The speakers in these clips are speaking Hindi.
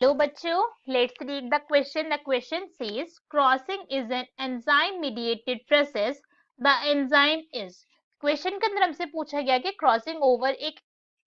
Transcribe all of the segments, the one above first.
Hello बच्चों, let's read the question. The question says crossing is an enzyme mediated process. The enzyme is. Question के अंदर हमसे पूछा गया कि क्रॉसिंग ओवर एक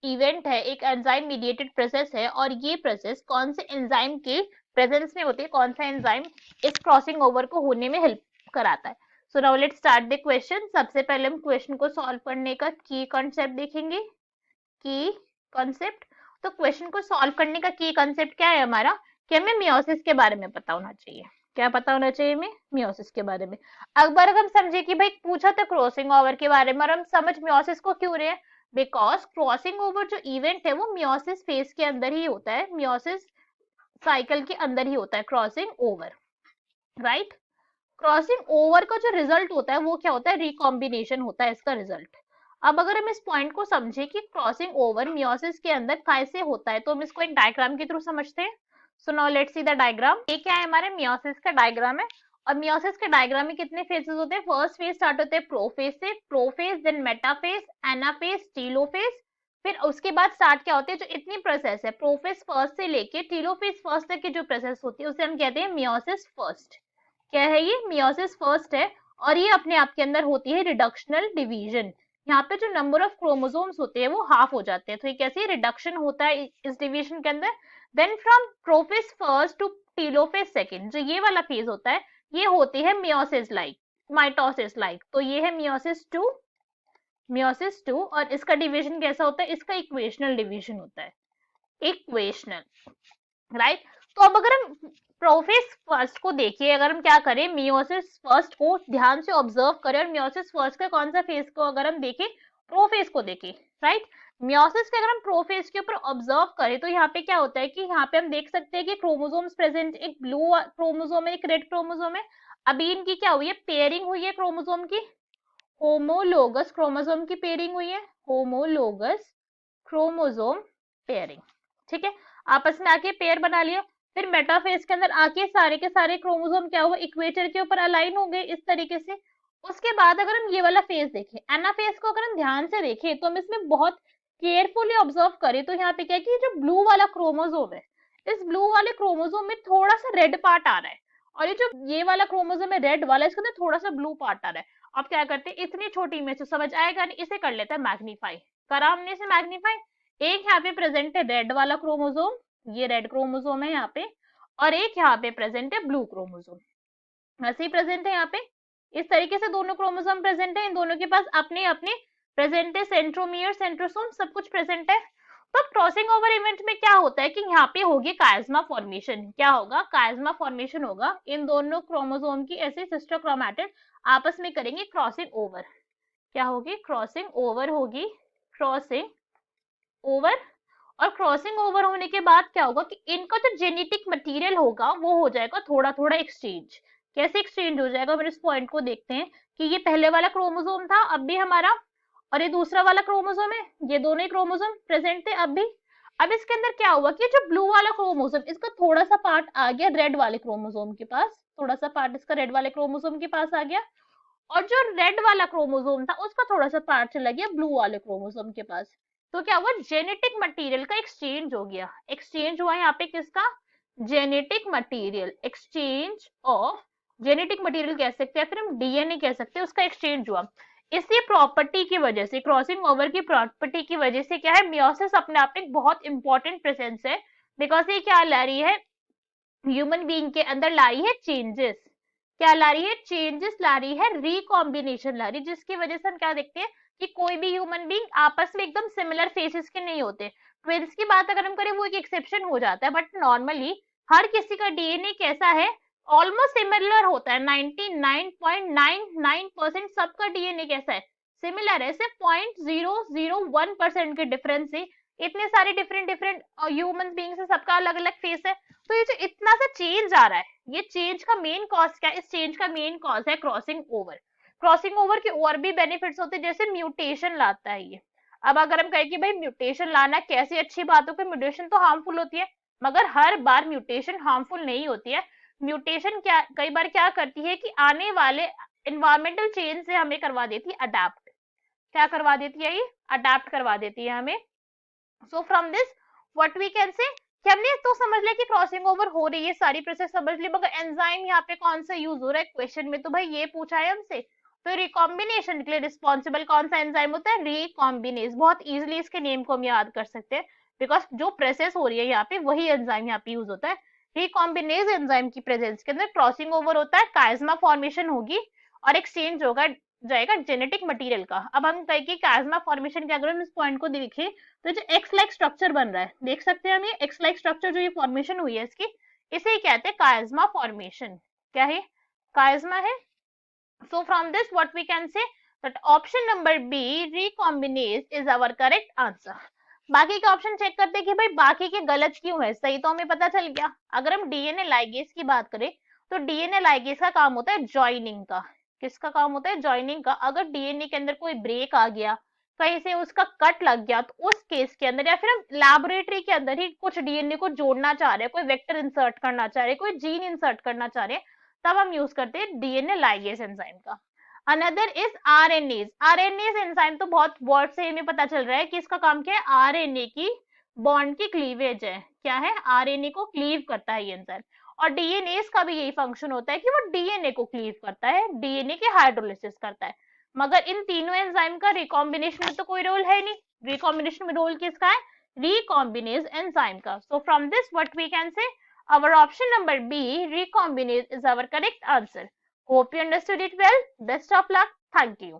इवेंट है, एक एंजाइम मीडिएटेड प्रोसेस है और ये प्रोसेस कौन से एंजाइम के प्रेजेंस में होती है, कौन सा एंजाइम इस क्रॉसिंग ओवर को होने में हेल्प कराता है. So now let's start the question. सबसे पहले हम क्वेश्चन को सॉल्व करने का की कॉन्सेप्ट देखेंगे. की कॉन्सेप्ट. तो क्वेश्चन को सॉल्व करने का की कॉन्सेप्ट क्या है हमारा, कि हमें मियोसिस के बारे में पता होना चाहिए. क्या पता होना चाहिए हमें? मियोसिस के बारे में. अगर हम समझे कि भाई पूछा था क्रॉसिंग ओवर के बारे में और हम समझ मियोसिस को क्यों रहे हैं, बिकॉज क्रॉसिंग ओवर जो इवेंट है वो मियोसिस फेज के अंदर ही होता है, मियोसिस साइकिल के अंदर ही होता है crossing over. Right. Crossing over का जो रिजल्ट होता है वो क्या होता है? रिकॉम्बिनेशन होता है इसका रिजल्ट. अब अगर हम इस पॉइंट को समझे कि क्रॉसिंग ओवर मियोसिस के अंदर कैसे होता है, तो हम इसको एक डायग्राम के थ्रू समझते हैं. So now let's see the diagram. ये क्या है? हमारे मियोसिस का डायग्राम है. और मियोसिस के डायग्राम में कितने फेजेस होते हैं? फर्स्ट फेज स्टार्ट होते हैं प्रोफेज से, prophase then metaphase, anaphase, telophase. फिर उसके बाद स्टार्ट क्या होते हैं? जो इतनी प्रोसेस है प्रोफेज फर्स्ट से लेके टीलोफेज फर्स्ट तक की जो प्रोसेस होती है उसे हम कहते हैं मियोसिस फर्स्ट. क्या है ये? मियोसिस फर्स्ट है. और ये अपने आप के अंदर होती है रिडक्शनल डिवीजन. यहाँ पे जो नंबर ऑफ क्रोमोसोम्स होते हैं वो हाफ हो जाते हैं, तो ये कैसे रिडक्शन होता है इस डिवीजन के अंदर. Then from prophase first to telophase second, जो ये वाला फेज होता है ये होती है मियोसिस लाइक, माइटोसिस लाइक. तो ये है मियोसिस टू. Meiosis to. और इसका डिवीजन कैसा होता है? इसका इक्वेशनल डिवीजन होता है. इक्वेशनल. राइट. तो अब अगर हम प्रोफेज फर्स्ट को देखिए, अगर हम क्या करें, मियोसिस फर्स्ट को ध्यान से ऑब्जर्व करें और मियोसिस फर्स्ट का कौन सा फेज को अगर हम देखें, प्रोफेज को देखें. राइट. मियोसिस के अगर हम प्रोफेज के ऊपर ऑब्जर्व करें तो यहाँ पे क्या होता है कि यहाँ पे हम देख सकते हैं कि क्रोमोसोम्स प्रेजेंट, एक ब्लू क्रोमोसोम है, एक रेड क्रोमोसोम है. अभी इनकी क्या हुई है? पेयरिंग हुई है क्रोमोसोम की. होमोलोगस क्रोमोसोम की पेयरिंग हुई है. Homologous chromosome pairing. ठीक है. आपस में आके पेयर बना लिया. फिर मेटाफेज के अंदर आके सारे के सारे क्रोमोसोम क्या हुआ? इक्वेटर के ऊपर अलाइन हो गए इस तरीके से. उसके बाद अगर हम ये वाला फेज देखें, एनाफेज को अगर हम ध्यान से देखें तो हम इसमें बहुत केयरफुली ऑब्जर्व करें तो यहाँ पे क्या है कि जो ब्लू वाला क्रोमोसोम है, इस ब्लू वाले क्रोमोसोम में थोड़ा सा रेड पार्ट आ रहा है. और ये जो ये वाला क्रोमोसोम है रेड वाला, इसके अंदर थोड़ा सा ब्लू पार्ट आ रहा है. अब क्या करते हैं, इतनी छोटी में से समझ आएगा नहीं, इसे कर लेते हैं मैग्नीफाई. करा हमने इसे मैग्नीफाई. एक यहाँ पे प्रेजेंट है रेड वाला क्रोमोसोम, ये रेड क्रोमोसोम है यहाँ पे. और एक यहाँ पे प्रेजेंट है ब्लू क्रोमोसोम, ऐसे ही प्रेजेंट है यहाँ पे. इस तरीके से दोनों क्रोमोसोम प्रेजेंट है, इन दोनों के पास अपने अपने प्रेजेंट है सेंट्रोमियर, सेंट्रोसोम, सब कुछ प्रेजेंट है. तो क्रॉसिंग ओवर इवेंट में क्या होता है कि यहाँ पे होगी कायस्मा फॉर्मेशन. क्या होगा? कायस्मा फॉर्मेशन होगा. इन दोनों क्रोमोसोम की ऐसे सिस्टर क्रोमैटिड आपस में करेंगे क्रॉसिंग ओवर. क्या होगी? क्रॉसिंग ओवर होगी. Crossing over. और क्रॉसिंग ओवर होने के बाद क्या होगा कि इनका जो जेनेटिक मटेरियल होगा वो हो जाएगा थोड़ा थोड़ा एक्सचेंज. कैसे एक्सचेंज हो जाएगा? फिर इस पॉइंट को देखते हैं कि ये पहले वाला क्रोमोसोम था अब भी हमारा, और ये दूसरा वाला क्रोमोसोम है, ये दोनों ही क्रोमोसोम प्रेजेंट थे अब भी. अब इसके अंदर क्या हुआ कि जो ब्लू वाला क्रोमोसोम, इसका थोड़ा सा पार्ट आ गया रेड वाले क्रोमोसोम के पास, थोड़ा सा पार्ट इसका रेड वाले क्रोमोसोम के पास आ गया. और जो रेड वाला क्रोमोसोम था उसका थोड़ा सा पार्ट चला गया ब्लू वाले क्रोमोसोम के पास. तो क्या हुआ? जेनेटिक मटेरियल का एक्सचेंज हो गया. एक्सचेंज हुआ यहाँ पे किसका? Genetic material. Exchange of genetic material कह सकते हैं, फिर हम डीएनए कह सकते हैं, उसका एक्सचेंज हुआ. इसी प्रॉपर्टी की वजह से, क्रॉसिंग ओवर की प्रॉपर्टी की वजह से क्या है, मियोसिस अपने आप में बहुत इंपॉर्टेंट प्रेजेंस है. बिकॉज ये क्या ला रही है, ह्यूमन बीइंग के अंदर ला रही है चेंजेस. क्या ला रही है? चेंजेस ला रही है, रिकॉम्बिनेशन ला रही है, जिसकी वजह से हम क्या देखते हैं कि कोई भी ह्यूमन बीइंग आपस में एकदम सिमिलर फेसेस के नहीं होते. ट्विंस की बात अगर हम करें वो एक एक्सेप्शन हो जाता है, बट नॉर्मली हर किसी का डीएनए कैसा है? ऑलमोस्ट सिमिलर होता है. 99.99% सबका डीएनए कैसा है? सिमिलर है. सिर्फ 0.001% के डिफरेंस से इतने सारे डिफरेंट डिफरेंट ह्यूमन बीइंग्स है, सबका अलग अलग फेस है. तो ये जो इतना सा चेंज आ रहा है, ये चेंज का मेन कॉज क्या है? इस चेंज का मेन कॉज है क्रॉसिंग ओवर. क्रॉसिंग ओवर के और भी बेनिफिट्स होते हैं, जैसे म्यूटेशन लाता है ये. अब अगर हम कहें कि भाई म्यूटेशन लाना कैसी अच्छी बात हो, कि म्यूटेशन तो हार्मफुल होती है, मगर हर बार म्यूटेशन हार्मफुल नहीं होती है. म्यूटेशन क्या कई बार क्या करती है कि आने वाले इन्वायरमेंटल चेंज से हमें करवा देती है अडेप्ट. क्या करवा देती है? ये अडेप्ट करवा देती है हमें. So from this what we can say, कि हमने तो समझ लिया कि क्रॉसिंग ओवर हो रही है, सारी प्रोसेस समझ ली, मगर एंजाइम यहाँ पे कौन सा यूज हो रहा है क्वेश्चन में, तो भाई ये पूछा है हमसे। तो रिकॉम्बिनेशन के लिए रिस्पॉन्सिबल कौन सा एंजाइम होता है, रिकॉम्बिनेज। बहुत इजीली इसके नेम को हम याद कर सकते हैं, बिकॉज जो प्रोसेस हो रही है यहाँ पे वही एंजाइम यहाँ पे यूज होता है। रिकॉम्बिनेज एंजाइम की प्रेजेंस के अंदर क्रॉसिंग ओवर होता है, काइज्मा फॉर्मेशन होगी और एक्सचेंज होगा जाएगा जेनेटिक मटेरियल का। अब हम कहें कि काइज्मा फॉर्मेशन के अगर हम इस पॉइंट को देखें, तो जो एक्स लाइक स्ट्रक्चर बन रहा है, देख सकते हैं हम, ये एक्स लाइक स्ट्रक्चर जो ये फॉर्मेशन हुई है इसकी, इसे ही कहते हैं काइज्मा फॉर्मेशन। क्या है, काइज्मा है। So from this what we can say that option number B recombinase is our correct answer. बाकी के ऑप्शन चेक करते हैं कि भाई बाकी के गलत क्यों है, सही तो हमें पता चल गया। अगर हम डीएनए लाइगेज की बात करें, तो डीएनए लाइगेज का काम होता है ज्वाइनिंग का। किसका काम होता है, ज्वाइनिंग का। अगर डीएनए के अंदर कोई ब्रेक आ गया, कहीं से उसका कट लग गया, तो उस केस के अंदर, या फिर हम लैबोरेटरी के अंदर ही कुछ डीएनए को जोड़ना चाह रहे हैं, कोई वेक्टर इंसर्ट करना चाह रहे हैं, कोई जीन इंसर्ट करना चाह रहे हैं, तब हम यूज करते हैं डीएनए लाइगेज एंजाइम का। Another is RNase. RNase enzyme तो बहुत वर्ड से हमें पता चल रहा है कि इसका काम क्या है, आरएनए की बॉन्ड की क्लीवेज है। क्या है, आरएनए को क्लीव करता है ये एंजाइम। और डीएनएज का भी यही फंक्शन होता है कि वो डीएनए को क्लीव करता है, डीएनए के हाइड्रोलिसिस करता है। मगर इन तीनों एंजाइम का रिकॉम्बिनेशन में तो कोई रोल है नहीं। रिकॉम्बिनेशन में रोल किसका है, रिकॉम्बिनेज एंजाइम का। So from this what we can say, our option number B, recombinase, is our correct answer. Hope you understood it well. Best of luck. Thank you.